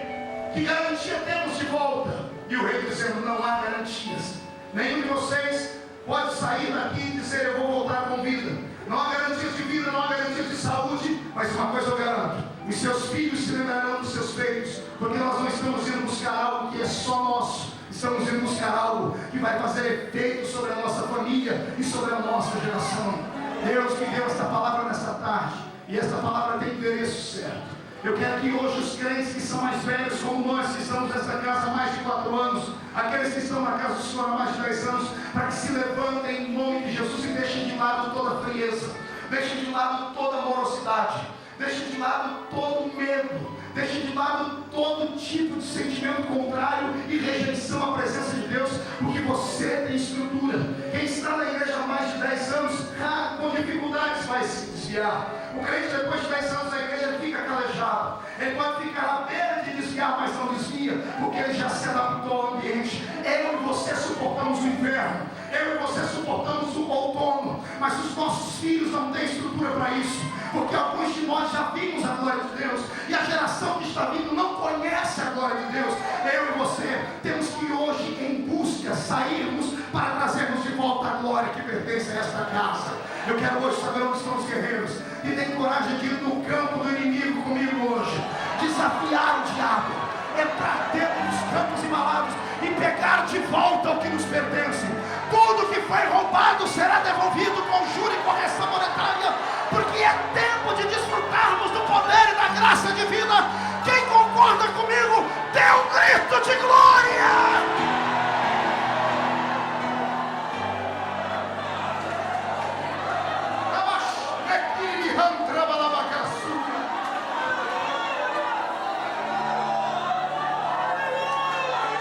que garantia temos de volta? E o rei dizendo: não há garantias. Nenhum de vocês pode sair daqui e dizer: eu vou voltar com vida. Não há garantias de vida, não há garantias de saúde, mas uma coisa eu garanto: os seus filhos se lembrarão dos seus feitos, porque nós não estamos indo buscar algo que é só nosso, estamos indo buscar algo que vai fazer efeito sobre a nossa família e sobre a nossa geração. Deus me deu esta palavra nesta tarde, e esta palavra tem endereço certo. Eu quero que hoje os crentes que são mais velhos, como nós, que estamos nessa casa há mais de 4 anos, aqueles que estão na casa do Senhor há mais de 10 anos, para que se levantem em nome de Jesus e deixem de lado toda a frieza, deixem de lado toda a morosidade, deixem de lado todo medo, deixem de lado todo tipo de sentimento contrário e rejeição à presença de Deus, porque você tem estrutura. Quem está na igreja há mais de 10 anos, com dificuldades vai se desviar. O crente depois de 10 anos na igreja fica calejado. Ele pode ficar à beira de desviar, mas não desvia, porque ele já se adaptou suportamos o inverno, eu e você suportamos o outono, mas os nossos filhos não têm estrutura para isso, porque alguns de nós já vimos a glória de Deus, e a geração que está vindo não conhece a glória de Deus. Eu e você temos que hoje, em busca, sairmos para trazermos de volta a glória que pertence a esta casa. Eu quero hoje saber onde estão os guerreiros que têm coragem de ir no campo do inimigo comigo hoje, desafiar o diabo, entrar dentro dos campos embalados e pegar de volta o que nos pertence. Tudo que foi roubado será devolvido com juro e correção monetária, porque é tempo de desfrutarmos do poder e da graça divina. Quem concorda comigo, dê um grito de glória!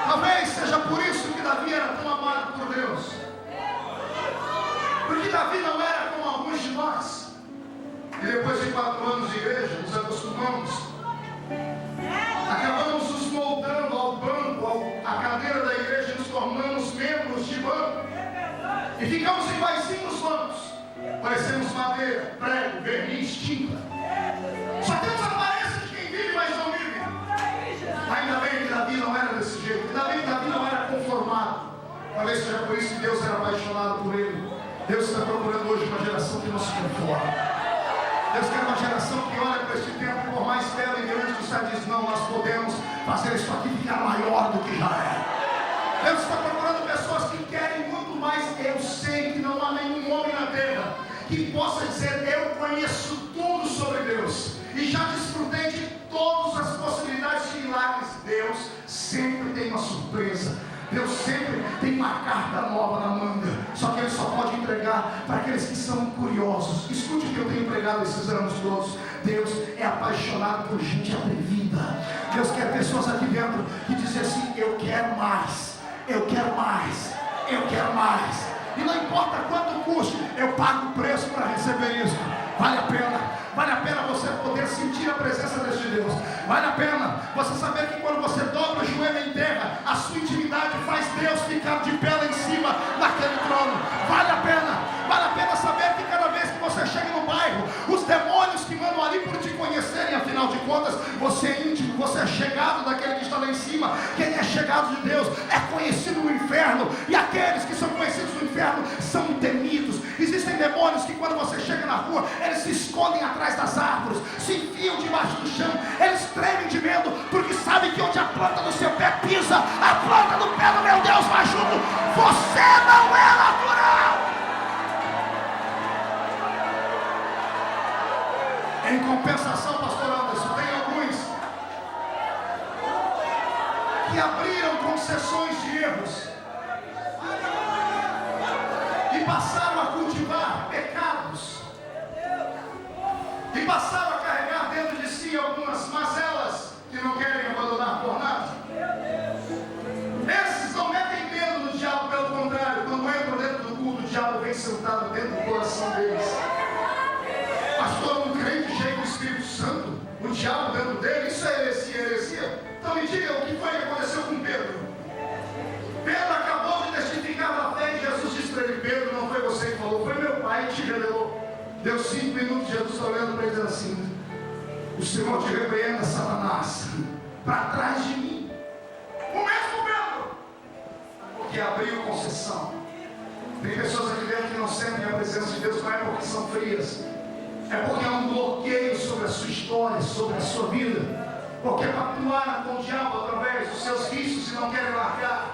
Talvez seja por isso que Davi era tão amado por Deus, porque Davi não era como alguns de nós, e depois de 4 anos de igreja nos acostumamos, acabamos nos moldando ao banco, à cadeira da igreja, e nos tornamos membros de banco e ficamos iguaizinhos nos bancos, parecemos madeira, prego, verniz, tinta, só temos a aparência de quem vive, mas não vive. Ainda bem que Davi não era desse jeito, ainda bem que Davi não era conformado. Talvez seja por isso que Deus era apaixonado por ele. Deus está procurando hoje uma geração que não se conforma. Deus quer uma geração que olha para este tempo e, por mais belo e grande que está, diz: não, nós podemos fazer isso aqui ficar maior do que já é. Deus está procurando pessoas que querem muito mais. Eu sei que não há nenhum homem na terra que possa dizer: eu conheço tudo sobre Deus e já desfrutei de todas as possibilidades de milagres. Deus sempre tem uma surpresa. Deus sempre tem uma carta nova na manga. Só que Ele só pode entregar para aqueles que são curiosos. Escute o que eu tenho pregado esses anos todos. Deus é apaixonado por gente atrevida. Deus quer pessoas aqui dentro que dizem assim: eu quero mais, eu quero mais, eu quero mais. E não importa quanto custe, eu pago o preço para receber isso. Vale a pena você poder sentir a presença deste Deus. Vale a pena você saber que quando você dobra o joelho em terra, a sua intimidade faz Deus ficar de pé lá em cima naquele trono. Vale a pena saber que cada vez que você chega no bairro, os demônios que mandam ali por te conhecerem, afinal de contas, você é íntimo, você é chegado daquele que está lá em cima. Quem é chegado de Deus é conhecido no inferno, e aqueles que são conhecidos no inferno são temidos. Existem demônios que quando você chega na rua, eles se escondem atrás das árvores, se enfiam debaixo do chão, eles tremem de medo, porque sabem que onde a planta do seu pé pisa, a planta do pé do meu Deus vai junto. Você não é natural. Em compensação, pastor Anderson, tem alguns que abriram concessões de erros e passaram a cultivar pecados, e passaram a carregar dentro de si algumas mazelas que não querem abandonar por nada. Esses não metem medo no diabo, pelo contrário, quando entram dentro do culto, o diabo vem sentado dentro do coração deles. Pastor, um crente cheio do Espírito Santo, o diabo dentro dele, isso é heresia. Então me diga o que foi que aconteceu com Pedro. Pedro acabou de testificar da fé e Jesus disse para ele: Pedro, não foi você que falou, foi meu pai que te revelou. Deu 5 minutos, Jesus está olhando para ele dizendo assim: o Senhor te repreenda, Satanás, para trás de mim. O mesmo Pedro, porque abriu concessão. Tem pessoas aqui dentro que não sentem a presença de Deus, não é porque são frias, é porque há um bloqueio sobre a sua história, sobre a sua vida, porque pactuaram com o diabo através dos seus vícios e não querem largar,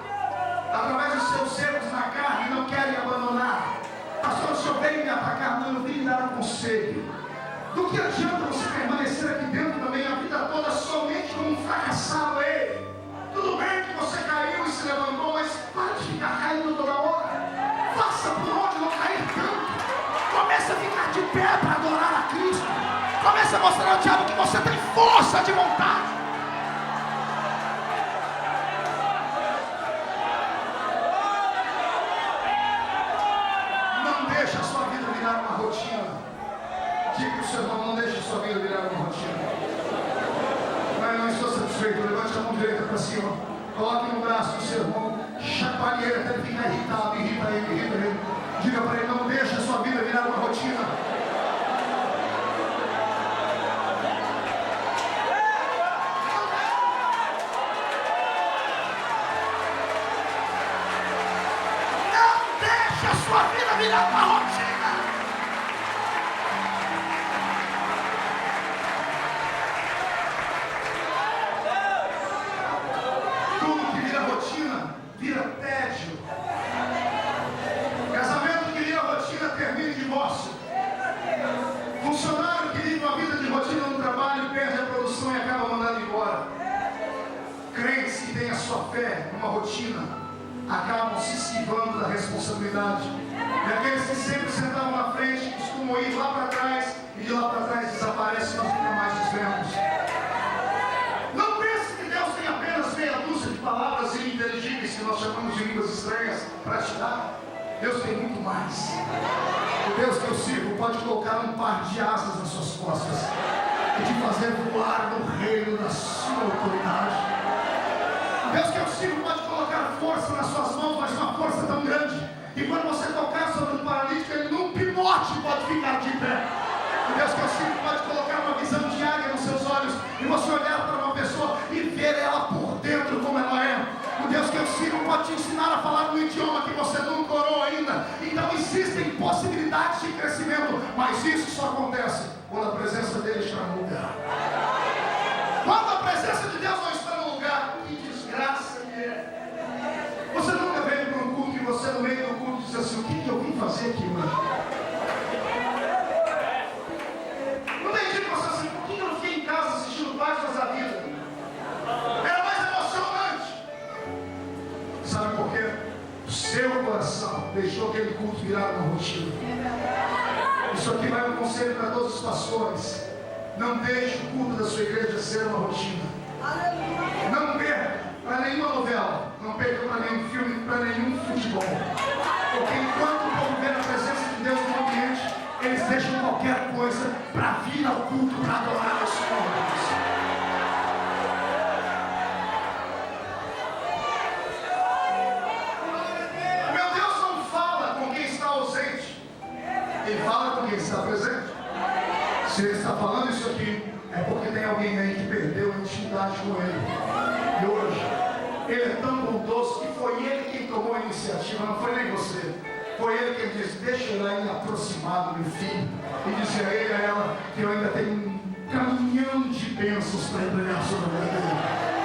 através dos seus erros na carne e não querem abandonar. Pastor, o senhor veio me atacar? Não, eu vim lhe dar um conselho. Do que adianta você permanecer aqui dentro também a vida toda somente como um fracassado? Ei, tudo bem que você caiu e se levantou, mas para de ficar caindo toda hora. Faça por onde não cair tanto. Comece a ficar de pé para adorar a Cristo. Comece a mostrar ao diabo que você tem força de vontade. Não deixe a sua vida virar uma rotina. Diga para o seu irmão: não deixe a sua vida virar uma rotina. Não estou satisfeito. Levante a mão direita para cima. Coloque no braço do seu irmão. Chacoalhe ele até ele ficar irritado, irrita ele. Diga para ele, não deixe a sua vida virar uma rotina. Não deixe a sua vida virar uma rotina. Tudo que vira rotina, vira tédio. Casamento que vira rotina, termina em divórcio. Funcionário que vive uma vida de rotina no trabalho, perde a produção e acaba mandando embora. Crentes que têm a sua fé numa rotina, acabam se esquivando da responsabilidade. E aqueles que sempre sentavam na frente, costumam ir lá para trás, e de lá para trás desaparecem e nós nunca mais nos vemos. Não pense que Deus tem apenas meia dúzia de palavras ininteligíveis que nós chamamos de línguas estranhas para te dar. Deus tem muito mais. O Deus que eu sirvo pode colocar um par de asas nas suas costas e te fazer voar no reino da sua autoridade. O Deus que eu sirvo pode colocar força nas suas mãos, mas uma força tão grande, e quando você tocar sobre um paralítico, ele num pinote pode ficar de pé. O Deus que eu sirvo pode colocar uma visão de águia nos seus olhos, e você olhar para uma pessoa e ver ela por dentro como ela é. O Deus que eu sirvo pode te ensinar a falar um idioma que você nunca orou ainda. Então existem possibilidades de crescimento, mas isso só acontece quando a presença dele está no lugar. Quando a presença de Deus não está no lugar, que desgraça que é. Você nunca veio para um culto e você no meio do culto diz assim, o que eu vim fazer aqui hoje? Não tem dia que você assim, por que eu não fiquei em casa assistindo Páginas da Vida? Era mais emocionante. Sabe por quê? O seu coração deixou aquele culto virar uma rotina. Isso aqui vai um conselho para todos os pastores. Não deixe o culto da sua igreja ser uma rotina. Não perca para nenhuma novela. Não perca para nenhum filme, para nenhum futebol. Porque enquanto o povo vê a presença de Deus no ambiente, eles deixam qualquer coisa para vir ao culto para adorar o Senhor. Ele fala com quem está presente. Se ele está falando isso aqui, é porque tem alguém aí que perdeu a intimidade com ele. E hoje, ele é tão bondoso que foi ele quem tomou a iniciativa, não foi nem você. Foi ele quem disse, deixa eu ir aproximar do meu filho e dizer a ele e a ela que eu ainda tenho um caminhão de bênçãos para entregar sobre a vida dele.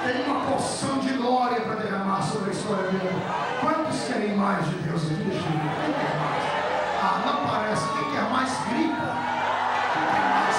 Tem uma porção de glória para derramar sobre a história dele. Quantos querem mais de Deus aqui? Deixa eu ver. Quem quer mais? Ah, não parece. Quem quer mais grita? Quem quer mais?